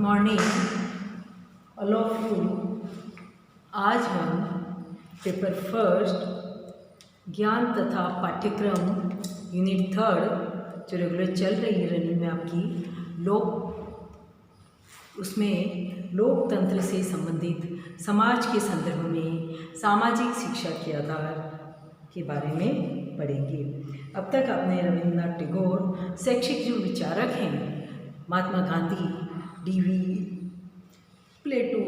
Morning all of you. आज हम paper first ज्ञान तथा पाठ्यक्रम यूनिट 3 जो रेगुलर चल रही है रनिंग में आपकी उसमें लोकतंत्र से संबंधित समाज के संदर्भ में सामाजिक शिक्षा के आधार के बारे में पढ़ेंगे। अब तक आपने रविन्द्रनाथ टैगोर शैक्षिक जो विचारक हैं महात्मा गांधी, डीवी, प्लेटो,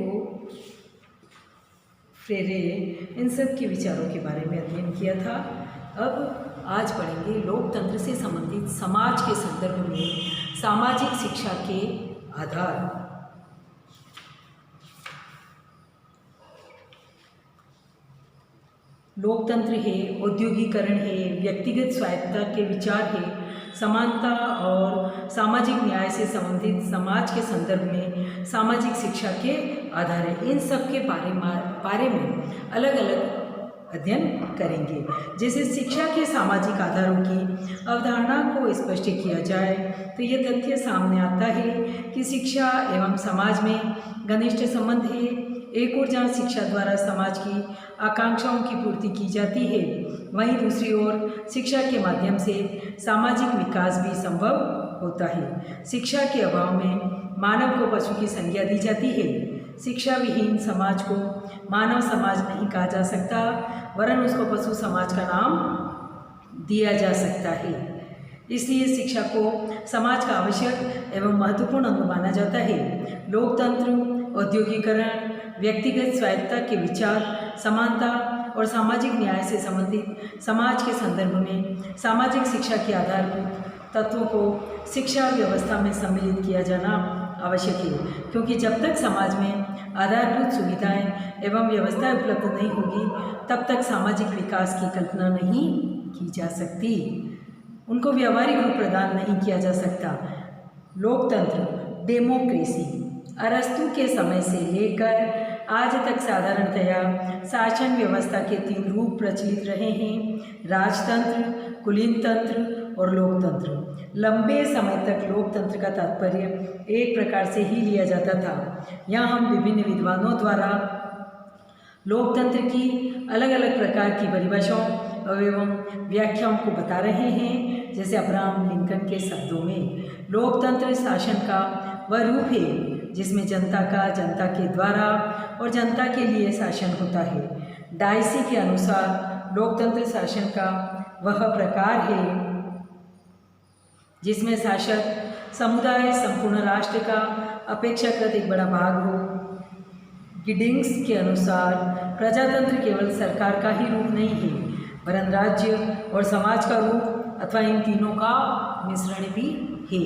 फ्रेरे, इन सब के विचारों के बारे में अध्ययन किया था। अब आज पढ़ेंगे लोकतंत्र से संबंधित समाज के संदर्भ में सामाजिक शिक्षा के आधार। लोकतंत्र है, औद्योगिकरण है, व्यक्तिगत स्वायत्तता के विचार है, समानता और सामाजिक न्याय से संबंधित समाज के संदर्भ में सामाजिक शिक्षा के आधार है। इन सब के बारे में अलग अलग अध्ययन करेंगे। जैसे शिक्षा के सामाजिक आधारों की अवधारणा को स्पष्ट किया जाए तो ये तथ्य सामने आता है कि शिक्षा एवं समाज में घनिष्ठ संबंध है। एक ओर जहाँ शिक्षा द्वारा समाज की आकांक्षाओं की पूर्ति की जाती है, वहीं दूसरी ओर शिक्षा के माध्यम से सामाजिक विकास भी संभव होता है। शिक्षा के अभाव में मानव को पशु की संज्ञा दी जाती है। शिक्षा विहीन समाज को मानव समाज नहीं कहा जा सकता, वरन उसको पशु समाज का नाम दिया जा सकता है। इसलिए शिक्षा को समाज का आवश्यक एवं महत्वपूर्ण अंग माना जाता है। लोकतंत्र, औद्योगिकरण, व्यक्तिगत स्वायत्तता के विचार, समानता और सामाजिक न्याय से संबंधित समाज के संदर्भ में सामाजिक शिक्षा के आधारभूत तत्वों को शिक्षा व्यवस्था में सम्मिलित किया जाना आवश्यक है, क्योंकि जब तक समाज में आधारभूत सुविधाएं एवं व्यवस्थाएं उपलब्ध नहीं होगी तब तक सामाजिक विकास की कल्पना नहीं की जा सकती, उनको व्यावहारिक रूप प्रदान नहीं किया जा सकता। लोकतंत्र, डेमोक्रेसी अरस्तु के समय से लेकर आज तक साधारणतया शासन व्यवस्था के 3 रूप प्रचलित रहे हैं: राजतंत्र, कुलीन तंत्र और लोकतंत्र। लंबे समय तक लोकतंत्र का तात्पर्य एक प्रकार से ही लिया जाता था। यहाँ हम विभिन्न विद्वानों द्वारा लोकतंत्र की अलग अलग प्रकार की परिभाषाओं एवं व्याख्याओं को बता रहे हैं। जैसे अब्राहम लिंकन के शब्दों में, लोकतंत्र शासन का वह रूप है जिसमें जनता का जनता के द्वारा और जनता के लिए शासन होता है। डायसी के अनुसार लोकतंत्र शासन का वह प्रकार है जिसमें शासक समुदाय संपूर्ण राष्ट्र का अपेक्षाकृत एक बड़ा भाग हो। गिडिंग्स के अनुसार प्रजातंत्र केवल सरकार का ही रूप नहीं है, वरन राज्य और समाज का रूप अथवा इन तीनों का मिश्रण भी है।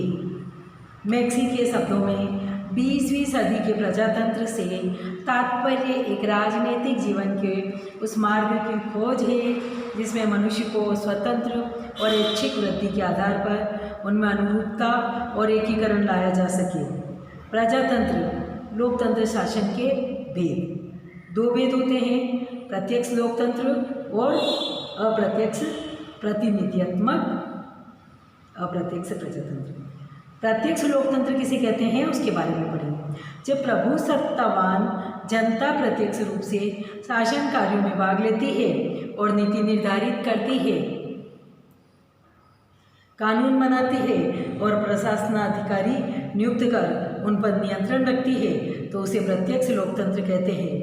मैक्सी के शब्दों में 20वीं सदी के प्रजातंत्र से तात्पर्य एक राजनीतिक जीवन के उस मार्ग की खोज है जिसमें मनुष्य को स्वतंत्र और ऐच्छिक वृद्धि के आधार पर उनमें अनुरूपता और एकीकरण लाया जा सके। प्रजातंत्र लोकतंत्र शासन के भेद 2 भेद होते हैं: प्रत्यक्ष लोकतंत्र और अप्रत्यक्ष प्रतिनिधित्मक अप्रत्यक्ष प्रजातंत्र। प्रत्यक्ष लोकतंत्र किसे कहते हैं उसके बारे में पढ़ेंगे। जब प्रभु सत्तावान जनता प्रत्यक्ष रूप से शासन कार्यों में भाग लेती है और नीति निर्धारित करती है, कानून बनाती है और प्रशासनाधिकारी नियुक्त कर उन पर नियंत्रण रखती है, तो उसे प्रत्यक्ष लोकतंत्र कहते हैं।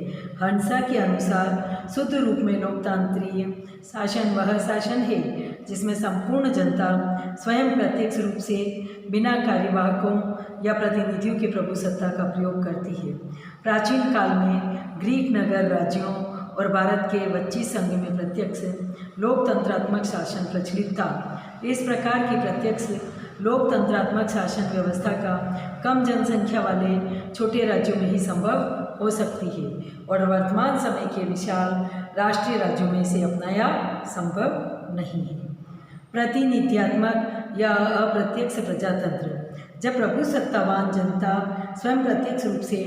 हंसा के अनुसार शुद्ध रूप में लोकतांत्रिक शासन वह शासन है जिसमें संपूर्ण जनता स्वयं प्रत्यक्ष रूप से बिना कार्यवाहकों या प्रतिनिधियों की प्रभुसत्ता का प्रयोग करती है। प्राचीन काल में ग्रीक नगर राज्यों और भारत के 25 संघ में प्रत्यक्ष लोकतंत्रात्मक शासन प्रचलित था। इस प्रकार की प्रत्यक्ष लोकतंत्रात्मक शासन व्यवस्था का कम जनसंख्या वाले छोटे राज्यों में ही संभव हो सकती है और वर्तमान समय के विशाल राष्ट्रीय राज्यों में इसे अपनाया संभव नहीं है। प्रतिनिधित्मक या अप्रत्यक्ष प्रजातंत्र, जब प्रभुसत्तावान जनता स्वयं प्रत्यक्ष रूप से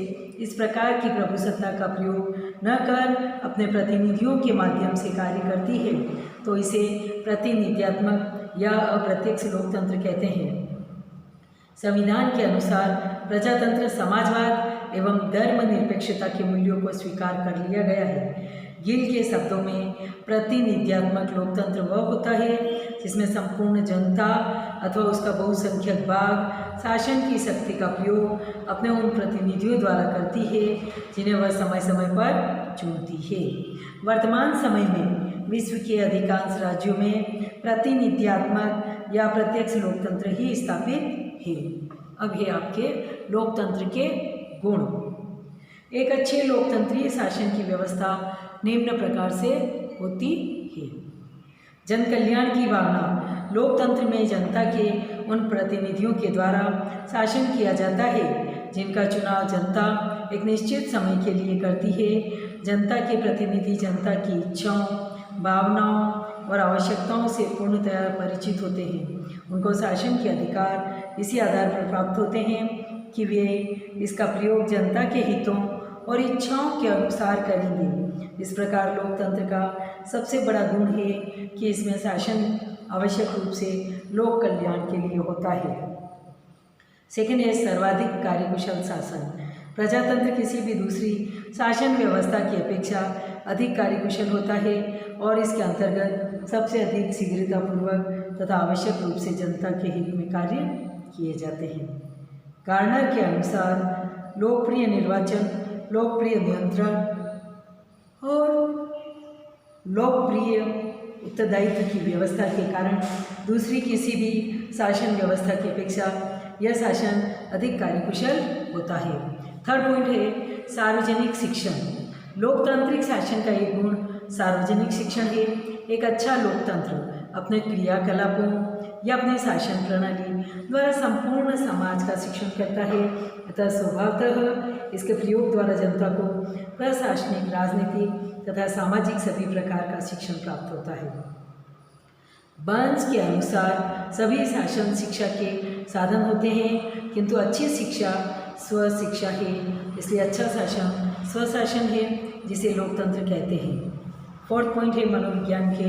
इस प्रकार की प्रभुसत्ता का प्रयोग न कर अपने प्रतिनिधियों के माध्यम से कार्य करती है, तो इसे प्रतिनिधित्मक या अप्रत्यक्ष लोकतंत्र कहते हैं। संविधान के अनुसार प्रजातंत्र समाजवाद एवं धर्मनिरपेक्षता के मूल्यों को स्वीकार कर लिया गया है। गिल के शब्दों में प्रतिनिध्यात्मक लोकतंत्र वह होता है जिसमें संपूर्ण जनता अथवा उसका बहुसंख्यक भाग शासन की शक्ति का प्रयोग अपने उन प्रतिनिधियों द्वारा करती है जिन्हें वह समय समय पर चुनती है। वर्तमान समय में विश्व के अधिकांश राज्यों में प्रतिनिध्यात्मक या प्रत्यक्ष लोकतंत्र ही स्थापित है। अब है आपके लोकतंत्र के गुण। एक अच्छे लोकतंत्रीय शासन की व्यवस्था निम्न प्रकार से होती है। जन कल्याण की भावना। लोकतंत्र में जनता के उन प्रतिनिधियों के द्वारा शासन किया जाता है जिनका चुनाव जनता एक निश्चित समय के लिए करती है। जनता के प्रतिनिधि जनता की इच्छाओं, भावनाओं और आवश्यकताओं से पूर्णतया परिचित होते हैं। उनको शासन के अधिकार इसी आधार पर प्राप्त होते हैं कि वे इसका प्रयोग जनता के हितों और इच्छाओं के अनुसार करेंगे। इस प्रकार लोकतंत्र का सबसे बड़ा गुण है कि इसमें शासन आवश्यक रूप से लोक कल्याण के लिए होता है। सेकंड है सर्वाधिक कार्यकुशल शासन। प्रजातंत्र किसी भी दूसरी शासन व्यवस्था की अपेक्षा अधिक कार्यकुशल होता है और इसके अंतर्गत सबसे अधिक शीघ्रतापूर्वक तथा आवश्यक रूप से जनता के हित में कार्य किए जाते हैं। गार्नर के अनुसार लोकप्रिय निर्वाचन, लोकप्रिय नियंत्रण और लोकप्रिय उत्तरदायित्व की व्यवस्था के कारण दूसरी किसी भी शासन व्यवस्था की अपेक्षा यह शासन अधिक कार्यकुशल होता है। थर्ड पॉइंट है सार्वजनिक शिक्षण। लोकतांत्रिक शासन का एक गुण सार्वजनिक शिक्षण है। एक अच्छा लोकतंत्र अपने क्रियाकलापों या अपनी शासन प्रणाली द्वारा संपूर्ण समाज का शिक्षण करता है। अतः स्वभावतः इसके प्रयोग द्वारा जनता को प्रशासनिक, राजनीतिक तथा सामाजिक सभी प्रकार का शिक्षण प्राप्त होता है। बर्न्स के अनुसार सभी शासन शिक्षा के साधन होते हैं, किंतु अच्छी शिक्षा स्वशिक्षा है। इसलिए अच्छा शासन स्वशासन है, जिसे लोकतंत्र कहते हैं। फोर्थ पॉइंट है मनोविज्ञान के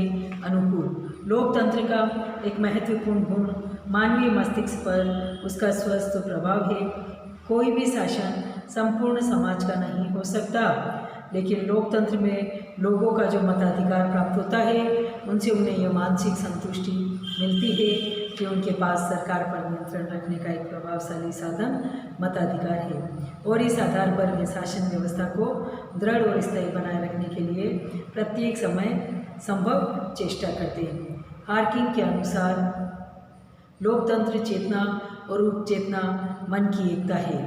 अनुकूल। लोकतंत्र का एक महत्वपूर्ण गुण मानवीय मस्तिष्क पर उसका स्वस्थ प्रभाव है। कोई भी शासन संपूर्ण समाज का नहीं हो सकता, लेकिन लोकतंत्र में लोगों का जो मताधिकार प्राप्त होता है उनसे उन्हें यह मानसिक संतुष्टि मिलती है कि उनके पास सरकार पर नियंत्रण रखने का एक प्रभावशाली साधन मताधिकार है और इस आधार पर वे शासन व्यवस्था को दृढ़ और स्थायी बनाए रखने के लिए प्रत्येक समय संभव चेष्टा करते हैं। हार्किंग के अनुसार लोकतंत्र चेतना और उपचेतना मन की एकता है।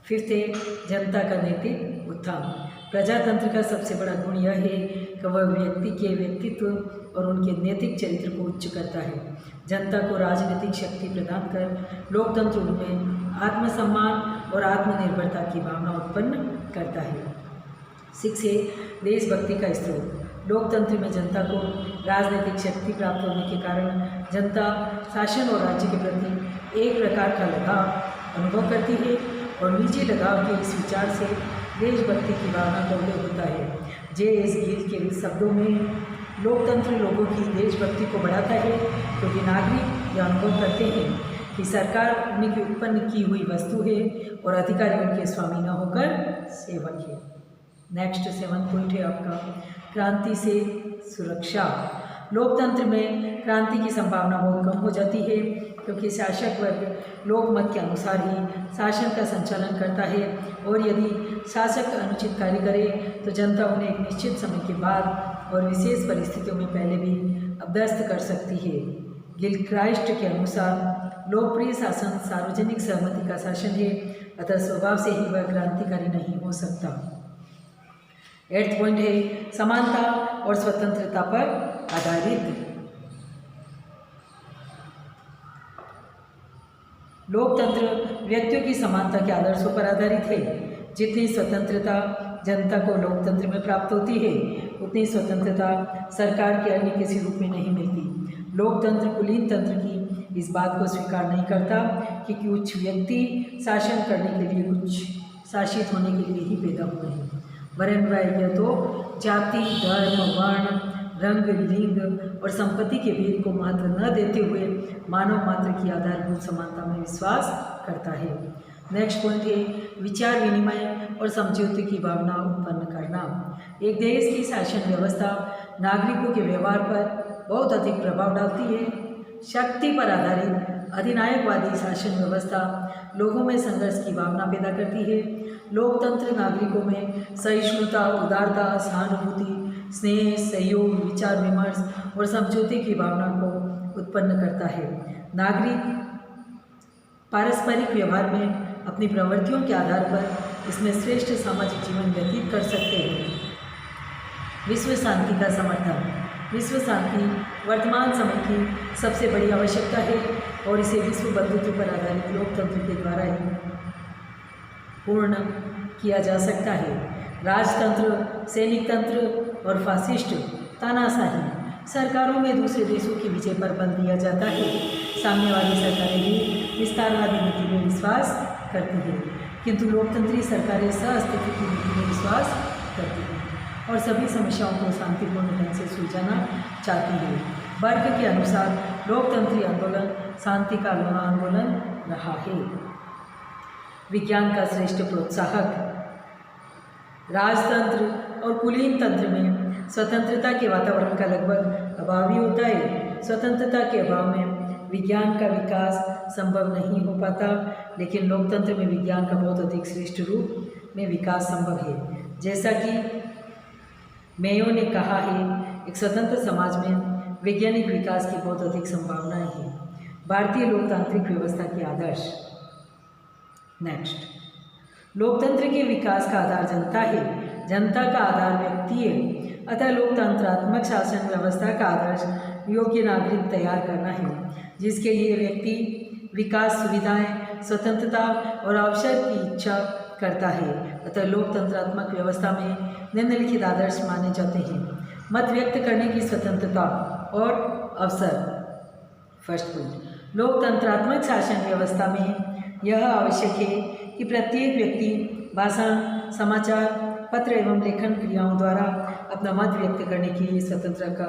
फिफ्थ है जनता का नैतिक उत्थान। प्रजातंत्र का सबसे बड़ा गुण यह है कि वह व्यक्ति के व्यक्तित्व और उनके नैतिक चरित्र को उच्च करता है। जनता को राजनीतिक शक्ति प्रदान कर लोकतंत्र उनमें आत्मसम्मान और आत्मनिर्भरता की भावना उत्पन्न करता है। सिक्स है देशभक्ति का स्रोत। लोकतंत्र में जनता को राजनीतिक शक्ति प्राप्त होने के कारण जनता शासन और राज्य के प्रति एक प्रकार का लगाव अनुभव करती है और निजी लगाव के इस विचार से देशभक्ति की भावना का उदय होता है। जे.एस. गिल के शब्दों में लोकतंत्र लोगों की देशभक्ति को बढ़ाता है क्योंकि नागरिक यह अनुभव करते हैं कि सरकार उन्हीं की उत्पन्न की हुई वस्तु है और अधिकारी उनके स्वामी न होकर सेवक है। नेक्स्ट 7 पॉइंट है आपका क्रांति से सुरक्षा। लोकतंत्र में क्रांति की संभावना बहुत कम हो जाती है क्योंकि शासक वर्ग लोकमत के अनुसार ही शासन का संचालन करता है और यदि शासक अनुचित कार्य करे तो जनता उन्हें एक निश्चित समय के बाद और विशेष परिस्थितियों में पहले भी अभ्यस्त कर सकती है। गिलक्राइस्ट के अनुसार लोकप्रिय शासन सार्वजनिक सहमति का शासन है, अतः स्वभाव से ही वह क्रांतिकारी नहीं हो सकता। 8th पॉइंट है समानता और स्वतंत्रता पर आधारित। लोकतंत्र व्यक्तियों की समानता के आदर्शों पर आधारित है। जितनी स्वतंत्रता जनता को लोकतंत्र में प्राप्त होती है उतनी स्वतंत्रता सरकार के अन्य किसी रूप में नहीं मिलती। लोकतंत्र कुलीन तंत्र की इस बात को स्वीकार नहीं करता कि कुछ व्यक्ति शासन करने के लिए कुछ शासित होने के लिए ही पैदा हुए हैं, वरन वह यह तो जाति, धर्म, वर्ण, रंग, लिंग और संपत्ति के भेद को महत्व न देते हुए मानव मात्र की आधारभूत समानता में विश्वास करता है। नेक्स्ट पॉइंट है विचार विनिमय और समझौते की भावना उत्पन्न करना। एक देश की शासन व्यवस्था नागरिकों के व्यवहार पर बहुत अधिक प्रभाव डालती है। शक्ति पर आधारित अधिनायकवादी शासन व्यवस्था लोगों में संघर्ष की भावना पैदा करती है। लोकतंत्र नागरिकों में सहिष्णुता, उदारता, सहानुभूति, स्नेह, सहयोग, विचार विमर्श और समझौते की भावना को उत्पन्न करता है। नागरिक पारस्परिक व्यवहार में अपनी प्रवृत्तियों के आधार पर इसमें श्रेष्ठ सामाजिक जीवन व्यतीत कर सकते हैं। विश्व शांति का समर्थन। विश्व शांति वर्तमान समय की सबसे बड़ी आवश्यकता है और इसे विश्व बंधुत्व पर आधारित लोकतंत्र के द्वारा ही पूर्ण किया जा सकता है। राजतंत्र, सैनिक तंत्र और फासिस्ट तानाशाही सरकारों में दूसरे देशों की विजय पर बल दिया जाता है। सामने वाली सरकारें भी विस्तारवादी नीति में विश्वास करती हैं, किंतु लोकतंत्री सरकारें सहअस्तित्व की नीति में विश्वास करती हैं और सभी समस्याओं को शांतिपूर्ण ढंग से सुलझाना चाहती है। वर्ग के अनुसार लोकतंत्री आंदोलन शांति का आंदोलन रहा है। विज्ञान का श्रेष्ठ प्रोत्साहक। राजतंत्र और कुलीन तंत्र में स्वतंत्रता के वातावरण का लगभग अभाव ही होता है। स्वतंत्रता के अभाव में विज्ञान का विकास संभव नहीं हो पाता, लेकिन लोकतंत्र में विज्ञान का बहुत अधिक श्रेष्ठ रूप में विकास संभव है। जैसा कि मेयो ने कहा है, एक स्वतंत्र समाज में वैज्ञानिक विकास की बहुत अधिक संभावनाएं हैं। भारतीय लोकतांत्रिक व्यवस्था के आदर्श। नेक्स्ट, लोकतंत्र के विकास का आधार जनता है, जनता का आधार व्यक्ति है। अतः लोकतंत्रात्मक शासन व्यवस्था का आदर्श योग्य नागरिक तैयार करना है, जिसके लिए व्यक्ति विकास, सुविधाएं, स्वतंत्रता और अवसर की इच्छा करता है। अतः लोकतंत्रात्मक व्यवस्था में निम्नलिखित आदर्श माने जाते हैं। मत व्यक्त करने की स्वतंत्रता और अवसर। फर्स्ट पॉइंट, लोकतंत्रात्मक शासन व्यवस्था में यह आवश्यक है कि प्रत्येक व्यक्ति भाषण, समाचार पत्र एवं लेखन क्रियाओं द्वारा अपना मत व्यक्त करने के लिए स्वतंत्रता का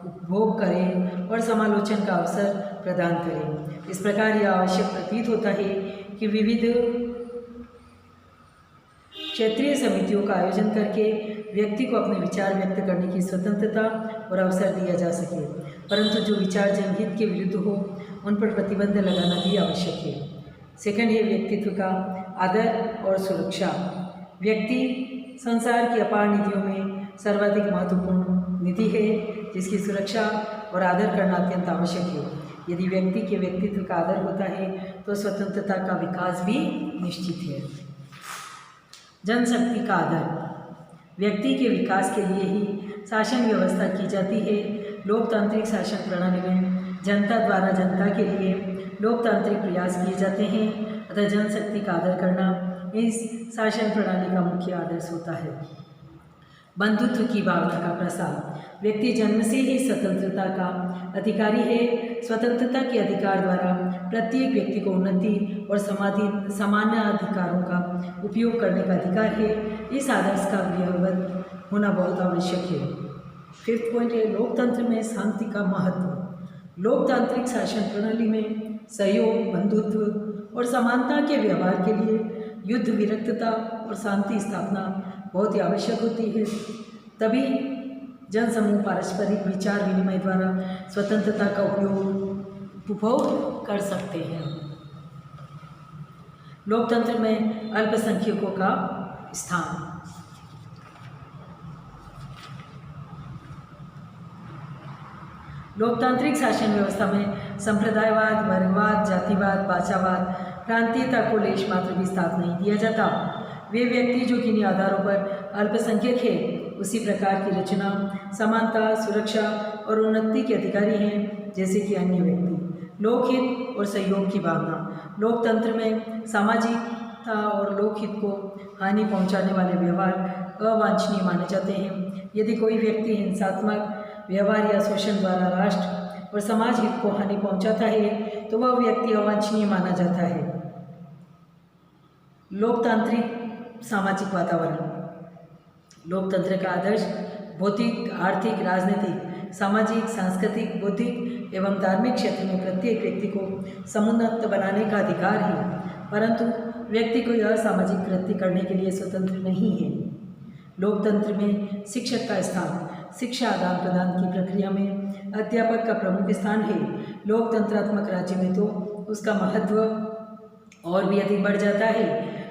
उपभोग करें और समालोचन का अवसर प्रदान करें। इस प्रकार यह आवश्यक प्रतीत होता है कि विविध क्षेत्रीय समितियों का आयोजन करके व्यक्ति को अपने विचार व्यक्त करने की स्वतंत्रता और अवसर दिया जा सके, परंतु जो विचार जनहित के विरुद्ध हो उन पर प्रतिबंध लगाना भी आवश्यक है। सेकंड है व्यक्तित्व का आदर और सुरक्षा। व्यक्ति संसार की अपार निधियों में सर्वाधिक महत्वपूर्ण निधि है, जिसकी सुरक्षा और आदर करना अत्यंत आवश्यक है। यदि व्यक्ति के व्यक्तित्व का आदर होता है तो स्वतंत्रता का विकास भी निश्चित है। जनशक्ति का आदर। व्यक्ति के विकास के लिए ही शासन व्यवस्था की जाती है। लोकतांत्रिक शासन प्रणाली में जनता द्वारा जनता के लिए लोकतांत्रिक प्रयास किए जाते हैं। अतः जनशक्ति का आदर करना इस शासन प्रणाली का मुख्य आदर्श होता है। बंधुत्व की भावना का प्रसार। व्यक्ति जन्म से ही स्वतंत्रता का अधिकारी है। स्वतंत्रता के अधिकार द्वारा प्रत्येक व्यक्ति को उन्नति और सामान्य अधिकारों का उपयोग करने का अधिकार है। इस आदर्श का अवगत होना बहुत आवश्यक है। फिफ्थ पॉइंट है लोकतंत्र में शांति का महत्व। लोकतांत्रिक शासन प्रणाली में सहयोग, बंधुत्व और समानता के व्यवहार के लिए युद्ध विरक्तता और शांति स्थापना बहुत ही आवश्यक होती है। तभी जनसमूह पारस्परिक विचार विनिमय द्वारा स्वतंत्रता का उपभोग कर सकते हैं। लोकतंत्र में अल्पसंख्यकों का स्थान। लोकतांत्रिक शासन व्यवस्था में संप्रदायवाद, वर्गवाद, जातिवाद, भाषावाद, प्रांतीयता को लेश मात्र भी स्थान नहीं दिया जाता। वे व्यक्ति जो किन्हीं आधारों पर अल्पसंख्यक है उसी प्रकार की रचना, समानता, सुरक्षा और उन्नति के अधिकारी हैं जैसे कि अन्य व्यक्ति। लोकहित और सहयोग की भावना। लोकतंत्र में सामाजिकता और लोकहित को हानि पहुंचाने वाले व्यवहार अवांछनीय माने जाते हैं। यदि कोई व्यक्ति हिंसात्मक व्यवहार या शोषण द्वारा राष्ट्र और समाज हित को हानि पहुंचाता है तो वह व्यक्ति अवांछनीय माना जाता है। लोकतांत्रिक सामाजिक वातावरण। लोकतंत्र का आदर्श भौतिक, आर्थिक, राजनीतिक, सामाजिक, सांस्कृतिक, बौद्धिक एवं धार्मिक क्षेत्र में प्रत्येक व्यक्ति को समुन्नत बनाने का अधिकार है, परंतु व्यक्ति कोई असामाजिक कृत्य करने के लिए स्वतंत्र नहीं है। लोकतंत्र में शिक्षक का स्थान, शिक्षा आदान प्रदान की प्रक्रिया में अध्यापक का प्रमुख स्थान है। लोकतंत्रात्मक राज्य में तो उसका महत्व और भी अधिक बढ़ जाता है।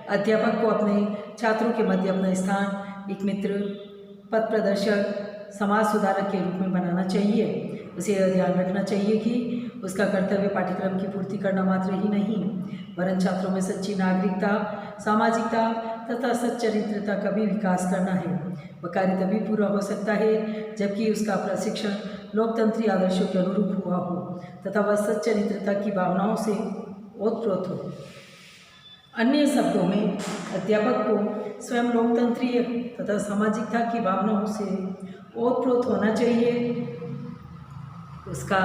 अध्यापक को अपने छात्रों के मध्य अपना स्थान, एक मित्र, पथ प्रदर्शक, समाज सुधारक के रूप में बनाना चाहिए। उसे यह ध्यान रखना चाहिए कि उसका कर्तव्य पाठ्यक्रम की पूर्ति करना मात्र ही नहीं, वरन छात्रों में सच्ची नागरिकता, सामाजिकता तथा सच्चरित्रता का भी विकास करना है। वह कार्य तभी पूरा हो सकता है जबकि उसका प्रशिक्षण लोकतंत्री आदर्शों के अनुरूप हुआ हो तथा वह सच्चरित्रता की भावनाओं से ओतप्रोत हो। अन्य शब्दों में अध्यापक को स्वयं लोकतंत्रीय तथा सामाजिकता की भावनाओं से ओतप्रोत होना चाहिए। उसका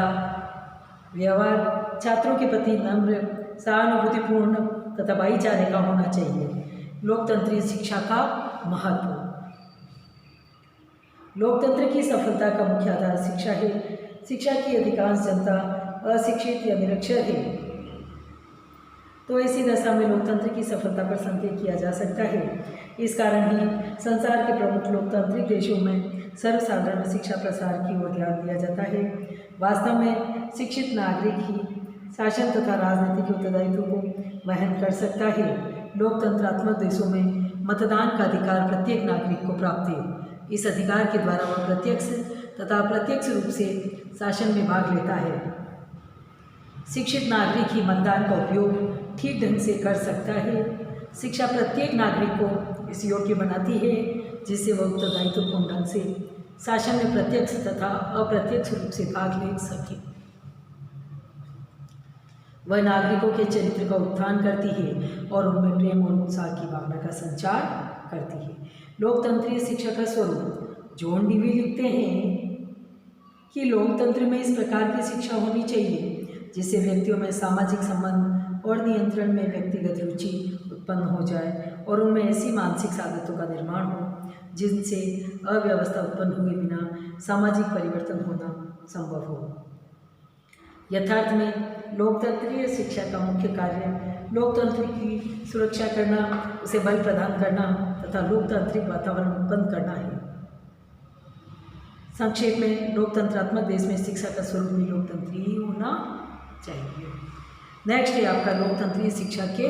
व्यवहार छात्रों के प्रति नम्र, सहानुभूतिपूर्ण तथा भाईचारे का होना चाहिए। लोकतंत्रीय शिक्षा का महत्व। लोकतंत्र की सफलता का मुख्य आधार शिक्षा है। शिक्षा की अधिकांश जनता अशिक्षित या निरक्षर है, तो ऐसी दशा में लोकतंत्र की सफलता पर संदेह किया जा सकता है। इस कारण ही संसार के प्रमुख लोकतांत्रिक देशों में सर्वसाधारण शिक्षा प्रसार की ओर ध्यान दिया जाता है। वास्तव में शिक्षित नागरिक ही शासन तथा राजनीतिक उत्तरदायित्व को वहन कर सकता है। लोकतंत्रात्मक देशों में मतदान का अधिकार प्रत्येक नागरिक को प्राप्त है। इस अधिकार के द्वारा वह प्रत्यक्ष तथा अप्रत्यक्ष रूप से शासन में भाग लेता है। शिक्षित नागरिक ही मतदान का उपयोग ठीक ढंग से कर सकता है। शिक्षा प्रत्येक नागरिक को इस योग्य बनाती है जिससे वह उत्तरदायित्वपूर्ण ढंग से शासन में प्रत्यक्ष तथा अप्रत्यक्ष रूप से भाग ले सके। वह नागरिकों के चरित्र का उत्थान करती है और उनमें प्रेम और उत्साह की भावना का संचार करती है। लोकतंत्रीय शिक्षा का स्वरूप। जॉन डीवी लिखते हैं कि लोकतंत्र में इस प्रकार की शिक्षा होनी चाहिए जिससे व्यक्तियों में सामाजिक संबंध और नियंत्रण में व्यक्तिगत रुचि उत्पन्न हो जाए और उनमें ऐसी मानसिक आदतों का निर्माण हो जिनसे अव्यवस्था उत्पन्न हुए बिना सामाजिक परिवर्तन होना संभव हो। यथार्थ में लोकतंत्रीय शिक्षा का मुख्य कार्य लोकतंत्र की सुरक्षा करना, उसे बल प्रदान करना तथा लोकतांत्रिक वातावरण उत्पन्न करना है। संक्षेप में लोकतंत्रात्मक देश में शिक्षा का स्वरूप भी लोकतंत्रीय होना चाहिए। नेक्स्ट है आपका लोकतंत्रीय शिक्षा के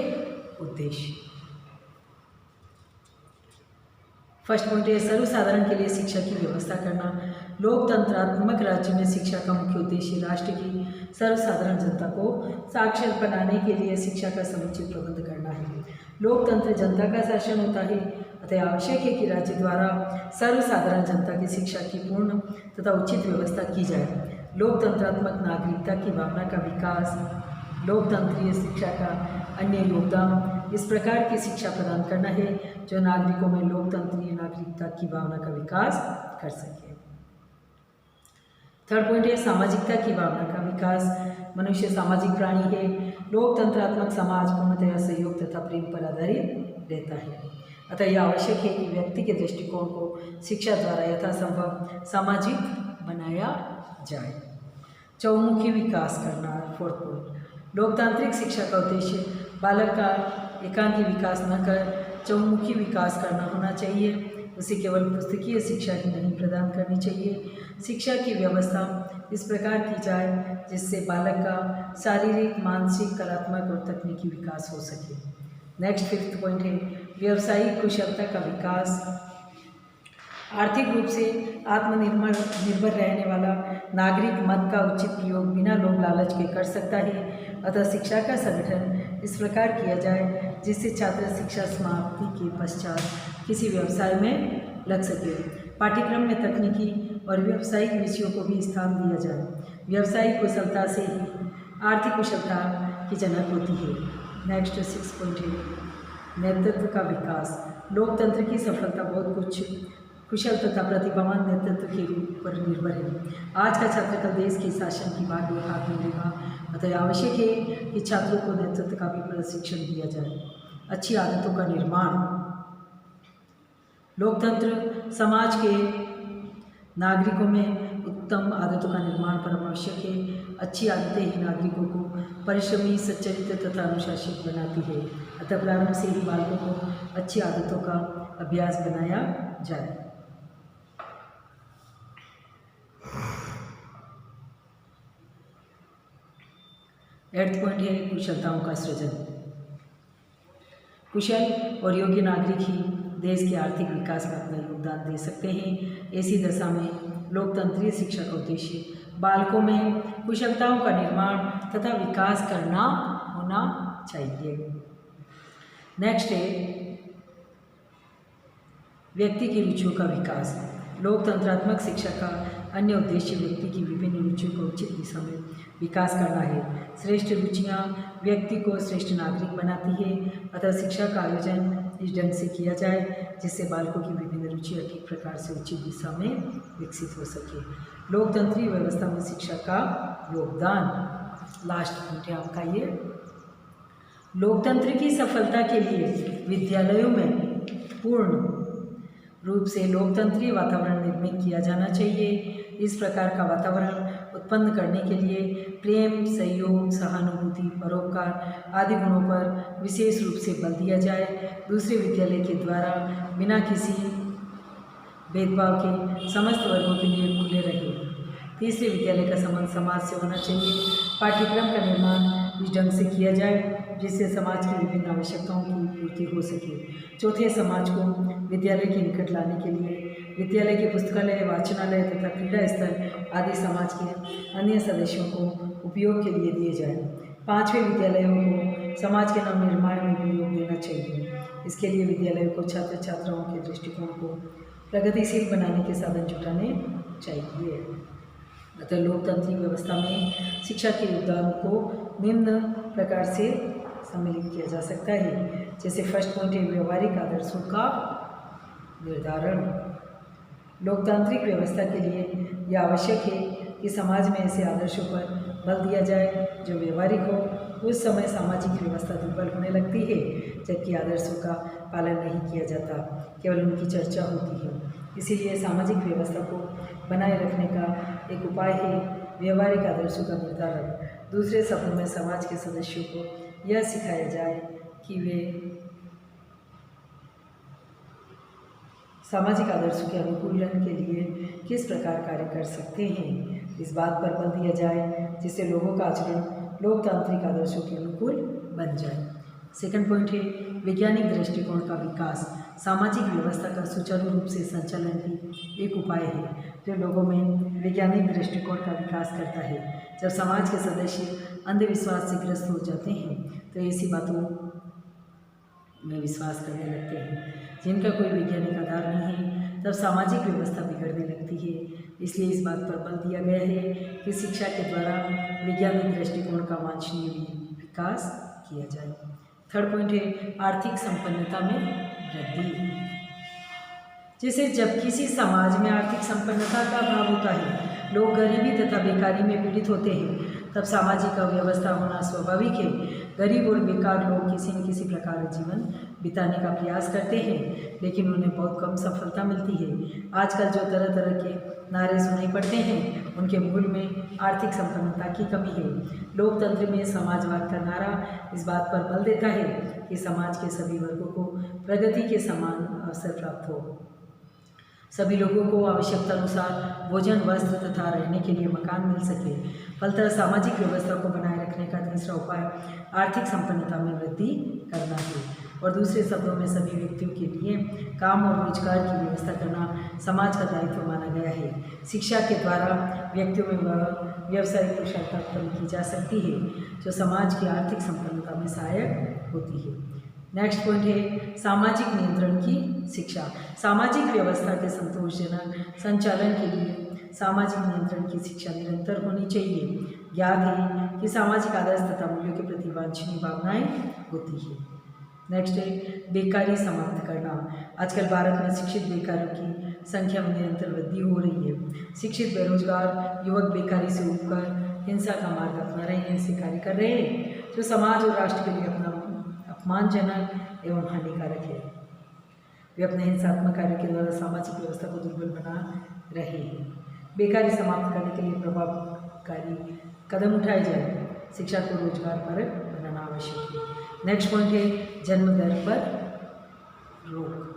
उद्देश्य। फर्स्ट पॉइंट है सर्वसाधारण के लिए शिक्षा की व्यवस्था करना। लोकतंत्रात्मक राज्य में शिक्षा का मुख्य उद्देश्य राष्ट्र की सर्वसाधारण जनता को साक्षर बनाने के लिए शिक्षा का समुचित प्रबंध करना है। लोकतंत्र जनता का शासन होता है, अतः आवश्यक है कि राज्य द्वारा सर्वसाधारण जनता की शिक्षा की पूर्ण तथा उचित व्यवस्था की जाए। लोकतंत्रात्मक नागरिकता की भावना का विकास। लोकतंत्रीय शिक्षा का अन्य योगदान इस प्रकार की शिक्षा प्रदान करना है जो नागरिकों में लोकतंत्रीय नागरिकता की भावना का विकास कर सके। थर्ड पॉइंट है सामाजिकता की भावना का विकास। मनुष्य सामाजिक प्राणी है। लोकतंत्रात्मक समाज पूर्णतया सहयोग तथा प्रेम पर आधारित रहता है, अतः यह आवश्यक है कि व्यक्ति के दृष्टिकोण को शिक्षा द्वारा यथासंभव सामाजिक बनाया जाए। चौमुखी विकास करना। फोर्थ पॉइंट, लोकतांत्रिक शिक्षा का उद्देश्य बालक का एकांकी विकास न कर चौमुखी विकास करना होना चाहिए। उसे केवल पुस्तकीय शिक्षा ही नहीं प्रदान करनी चाहिए। शिक्षा की व्यवस्था इस प्रकार की जाए जिससे बालक का शारीरिक, मानसिक, कलात्मक और तकनीकी विकास हो सके। नेक्स्ट फिफ्थ पॉइंट है व्यावसायिक कुशलता का विकास। आर्थिक रूप से आत्मनिर्भर रहने वाला नागरिक मत का उचित प्रयोग बिना लोभ लालच के कर सकता है, अतः शिक्षा का संगठन इस प्रकार किया जाए जिससे छात्र शिक्षा समाप्ति के पश्चात किसी व्यवसाय में लग सके। पाठ्यक्रम में तकनीकी और व्यावसायिक विषयों को भी स्थान दिया जाए। व्यावसायिक कुशलता से ही आर्थिक कुशलता की जनक होती है। नेक्स्ट 6 पॉइंट है नेतृत्व का विकास। लोकतंत्र की सफलता बहुत कुछ कुशल तथा प्रतिभावान नेतृत्व के रूप पर निर्भर है। आज का छात्र कल देश के शासन की भाग हाथ में लेगा, अतः आवश्यक है कि छात्रों को नेतृत्व का भी प्रशिक्षण दिया जाए। अच्छी आदतों का निर्माण। लोकतंत्र समाज के नागरिकों में उत्तम आदतों का निर्माण पर आवश्यक है। अच्छी आदतें ही नागरिकों को परिश्रमी, सच्चरित्र तथा अनुशासित बनाती है। अतः प्रारंभ से ही बालकों को अच्छी आदतों का अभ्यास बनाया जाए। एट्थ पॉइंट है कुशलताओं का सृजन। कुशल और योग्य नागरिक ही देश के आर्थिक विकास में अपना योगदान दे सकते हैं। ऐसी दशा में लोकतंत्रीय शिक्षा का उद्देश्य बालकों में कुशलताओं का निर्माण तथा विकास करना होना चाहिए। नेक्स्ट है व्यक्ति की रुचियों का विकास। लोकतंत्रात्मक शिक्षा का अन्य उद्देश्य व्यक्ति की विभिन्न रुचियों का उचित दिशा में विकास करना है। श्रेष्ठ रुचियाँ व्यक्ति को श्रेष्ठ नागरिक बनाती है। अतः शिक्षा का आयोजन इस ढंग से किया जाए जिससे बालकों की विभिन्न रुचियाँ ठीक प्रकार से उचित दिशा में विकसित हो सके। लोकतंत्रीय व्यवस्था में शिक्षा का योगदान। लास्ट पॉइंट है आपका ये। लोकतंत्र की सफलता के लिए विद्यालयों में पूर्ण रूप से लोकतंत्रीय वातावरण निर्मित किया जाना चाहिए। इस प्रकार का वातावरण उत्पन्न करने के लिए प्रेम, सहयोग, सहानुभूति, परोपकार आदि गुणों पर विशेष रूप से बल दिया जाए। दूसरे विद्यालय के द्वारा बिना किसी भेदभाव के समस्त वर्गों के लिए खुले रहे। तीसरे विद्यालय का संबंध समाज से होना चाहिए। पाठ्यक्रम का निर्माण इस ढंग से किया जाए जिससे समाज की विभिन्न आवश्यकताओं की पूर्ति हो सके। चौथे, समाज को विद्यालय के निकट लाने के लिए विद्यालय के पुस्तकालय, वाचनालय तथा क्रीड़ा स्थल आदि समाज के अन्य सदस्यों को उपयोग के लिए दिए जाए। पांचवें, विद्यालयों को समाज के नवनिर्माण में भी योग देना चाहिए। इसके लिए विद्यालयों को छात्र छात्राओं के दृष्टिकोण को प्रगतिशील बनाने के साधन जुटाने चाहिए। अतः लोकतांत्रिक व्यवस्था में शिक्षा के योगदान को निम्न प्रकार से सम्मिलित किया जा सकता है। जैसे फर्स्ट पॉइंट है व्यवहारिक आदर्शों का निर्धारण। लोकतांत्रिक व्यवस्था के लिए यह आवश्यक है कि समाज में ऐसे आदर्शों पर बल दिया जाए जो व्यवहारिक हो। उस समय सामाजिक व्यवस्था दुर्बल होने लगती है जबकि आदर्शों का पालन नहीं किया जाता, केवल उनकी चर्चा होती है। इसीलिए सामाजिक व्यवस्था को बनाए रखने का एक उपाय है व्यवहारिक आदर्शों का निर्धारण। दूसरे शब्दों में समाज के सदस्यों को यह सिखाया जाए कि वे सामाजिक आदर्शों के अनुकूलन के लिए किस प्रकार कार्य कर सकते हैं। इस बात पर बल दिया जाए जिससे लोगों का आचरण लोकतांत्रिक आदर्शों के अनुकूल बन जाए। सेकंड पॉइंट है वैज्ञानिक दृष्टिकोण का विकास। सामाजिक व्यवस्था का सुचारू रूप से संचालन भी एक उपाय है जो लोगों में वैज्ञानिक दृष्टिकोण का विकास करता है। जब समाज के सदस्य अंधविश्वास से ग्रस्त हो जाते हैं तो ऐसी बातों में विश्वास करने लगते हैं जिनका कोई वैज्ञानिक आधार नहीं है, तब सामाजिक व्यवस्था बिगड़ने लगती है। इसलिए इस बात पर बल दिया गया है कि शिक्षा के द्वारा वैज्ञानिक दृष्टिकोण का वांछनीय विकास किया जाए। थर्ड पॉइंट है आर्थिक संपन्नता में वृद्धि। जैसे जब किसी समाज में आर्थिक संपन्नता का अभाव होता है, लोग गरीबी तथा बेकारी में पीड़ित होते हैं, तब सामाजिक अव्यवस्था होना स्वाभाविक है। गरीब और बेकार लोग किसी न किसी प्रकार जीवन बिताने का प्रयास करते हैं लेकिन उन्हें बहुत कम सफलता मिलती है। आजकल जो तरह तरह के नारे सुनाई पड़ते हैं उनके मूल में आर्थिक संपन्नता की कमी है। लोकतंत्र में समाजवाद का नारा इस बात पर बल देता है कि समाज के सभी वर्गों को प्रगति के समान अवसर प्राप्त हो, सभी लोगों को आवश्यकता अनुसार भोजन, वस्त्र तथा रहने के लिए मकान मिल सके। फलतः सामाजिक व्यवस्था को बनाए रखने का तीसरा उपाय आर्थिक संपन्नता में वृद्धि करना है और दूसरे शब्दों में सभी व्यक्तियों के लिए काम और रोजगार की व्यवस्था करना समाज का दायित्व माना गया है। शिक्षा के द्वारा व्यक्तियों में व्यावसायिक कुशलता उत्पन्न की जा सकती है जो समाज की आर्थिक संपन्नता में सहायक होती है। नेक्स्ट पॉइंट है सामाजिक नियंत्रण की शिक्षा। सामाजिक व्यवस्था के संतोषजनक संचालन के लिए सामाजिक नियंत्रण की शिक्षा निरंतर होनी चाहिए। ज्ञात है कि सामाजिक आदर्श तथा मूल्यों के प्रति वांछनीय भावनाएं होती है। नेक्स्ट है बेकारी समाप्त करना। आजकल भारत में शिक्षित बेकारों की संख्या में निरंतर वृद्धि हो रही है। शिक्षित बेरोजगार युवक बेकारी से उबकर हिंसा का मार्ग अपना रहे हैं, ऐसे कार्य कर रहे हैं जो समाज और राष्ट्र के लिए अपमानजनक एवं हानिकारक है। वे अपने हिंसात्मक कार्य के द्वारा सामाजिक व्यवस्था को दुर्बल बना रहे हैं। बेकारी समाप्त करने के लिए प्रभावकारी कदम उठाए जाए, शिक्षा को रोजगार पर बनाना आवश्यक है। नेक्स्ट पॉइंट है जन्म दर पर रोक।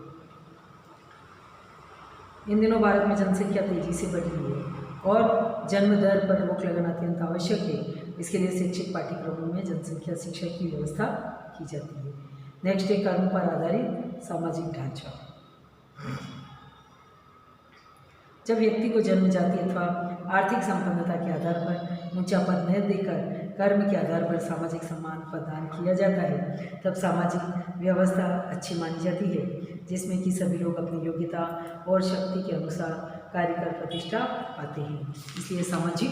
इन दिनों भारत में जनसंख्या तेजी से बढ़ रही है और जन्म दर पर रोक लगाना अत्यंत आवश्यक है। इसके लिए शैक्षिक पाठ्यक्रमों में जनसंख्या शिक्षा की व्यवस्था की जाती है। नेक्स्ट है कर्म पर आधारित सामाजिक ढांचा। जब व्यक्ति को जन्म जाति अथवा आर्थिक संपन्नता के आधार पर ऊंचा पद न देकर कर्म के आधार पर सामाजिक सम्मान प्रदान किया जाता है, तब सामाजिक व्यवस्था अच्छी मानी जाती है, जिसमें कि सभी लोग अपनी योग्यता और शक्ति के अनुसार कार्य कर प्रतिष्ठा पाते हैं। इसलिए सामाजिक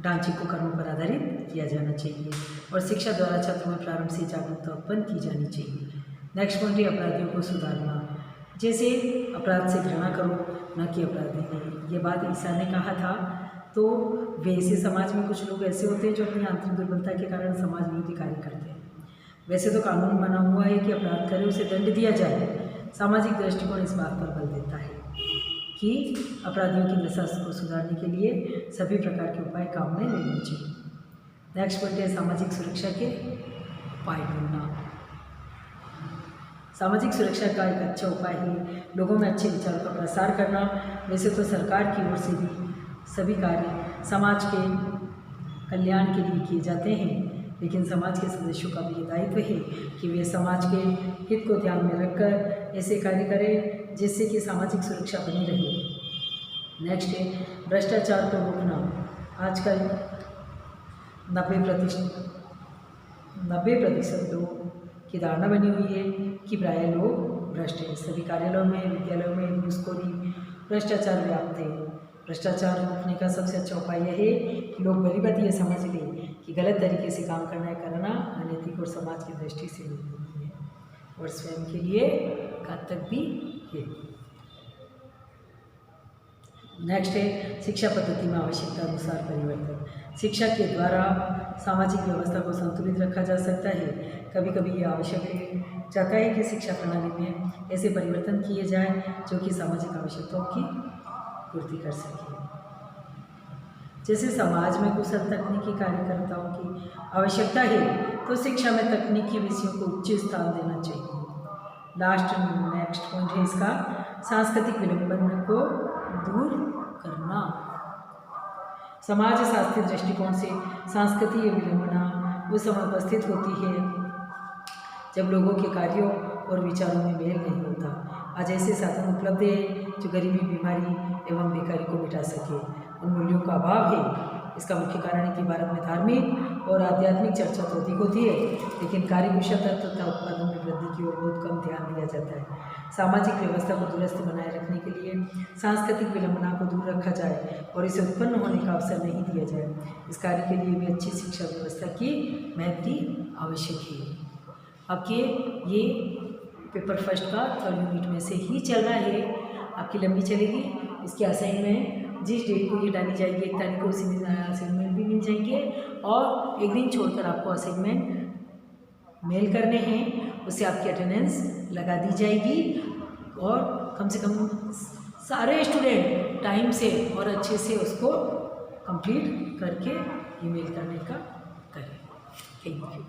ढांचे को कर्म पर आधारित किया जाना चाहिए और शिक्षा द्वारा छात्रों में प्रारंभ से जागरूकता उत्पन्न की जानी चाहिए। नेक्स्ट पॉइंट है अपराधियों को सुधारना। जैसे अपराध से घृणा करो, न कि अपराधी नहीं, ये बात ईसा ने कहा था। तो वैसे समाज में कुछ लोग ऐसे होते हैं जो अपनी आंतरिक दुर्बलता के कारण समाज विरोधी कार्य करते हैं। वैसे तो कानून बना हुआ है कि अपराध करे उसे दंड दिया जाए। सामाजिक दृष्टिकोण इस बात पर बल देता है कि अपराधियों की दशा को सुधारने के लिए सभी प्रकार के उपाय काम में लेने चाहिए। नेक्स्ट पॉइंट है सामाजिक सुरक्षा के उपाय ढूंढना। सामाजिक सुरक्षा का एक अच्छा उपाय है लोगों में अच्छे विचारों का प्रसार करना। वैसे तो सरकार की ओर से भी सभी कार्य समाज के कल्याण के लिए किए जाते हैं, लेकिन समाज के सदस्यों का भी ये दायित्व है कि वे समाज के हित को ध्यान में रखकर ऐसे कार्य करें जिससे कि सामाजिक सुरक्षा बनी रहे। नेक्स्ट है भ्रष्टाचार को रोकना। आजकल 90% लोग की धारणा बनी हुई है कि प्राय लोग भ्रष्ट हैं। सभी कार्यालयों में, विद्यालयों में घूसखोरी, भ्रष्टाचार व्याप्त है। भ्रष्टाचार रोकने का सबसे अच्छा उपाय यह है कि लोग भली भांति ये समझ लें कि गलत तरीके से काम करना अनैतिक और समाज की दृष्टि से नहीं है और स्वयं के लिए घातक भी है। नेक्स्ट है शिक्षा पद्धति में आवश्यकता अनुसार परिवर्तन। शिक्षा के द्वारा सामाजिक व्यवस्था को संतुलित रखा जा सकता है। कभी कभी ये आवश्यक चाहता है कि शिक्षा प्रणाली में ऐसे परिवर्तन किए जाएं जो कि सामाजिक आवश्यकताओं की पूर्ति कर सके। जैसे समाज में कुशल तकनीकी कार्यकर्ताओं की आवश्यकता है, तो शिक्षा में तकनीकी विषयों को उच्च स्थान देना चाहिए। नेक्स्ट पॉइंट है इसका सांस्कृतिक विलंबन को दूर करना। समाज शास्त्रीय दृष्टिकोण से सांस्कृतिक विलंबना उस समय उपस्थित होती है जब लोगों के कार्यों और विचारों में मेल नहीं होता। आज ऐसे साधन उपलब्ध है जो गरीबी, बीमारी एवं बेकारी को मिटा सके। उन मूल्यों का अभाव है। इसका मुख्य कारण है कि भारत में धार्मिक और आध्यात्मिक चर्चा तो अधिक होती है, लेकिन कार्यकुशलता तथा उत्पादन में वृद्धि की ओर बहुत कम ध्यान दिया जाता है। सामाजिक व्यवस्था को दुरुस्त बनाए रखने के लिए सांस्कृतिक विलंबना को दूर रखा जाए और इसे उत्पन्न होने का अवसर नहीं दिया जाए। इस कार्य के लिए भी अच्छी शिक्षा व्यवस्था की महत्व आवश्यक है। आपके ये पेपर फर्स्ट का 3rd यूनिट में से ही चल रहा है, आपकी लंबी चलेगी। इसकी असाइनमेंट जिस डेट को ये डाली जाएगी 1 तारीख को, उसी दिन असाइनमेंट भी मिल जाएंगे और एक दिन छोड़कर आपको असाइनमेंट मेल करने हैं, उससे आपकी अटेंडेंस लगा दी जाएगी और कम से कम सारे स्टूडेंट टाइम से और अच्छे से उसको कंप्लीट करके ईमेल करने का करें। Thank you.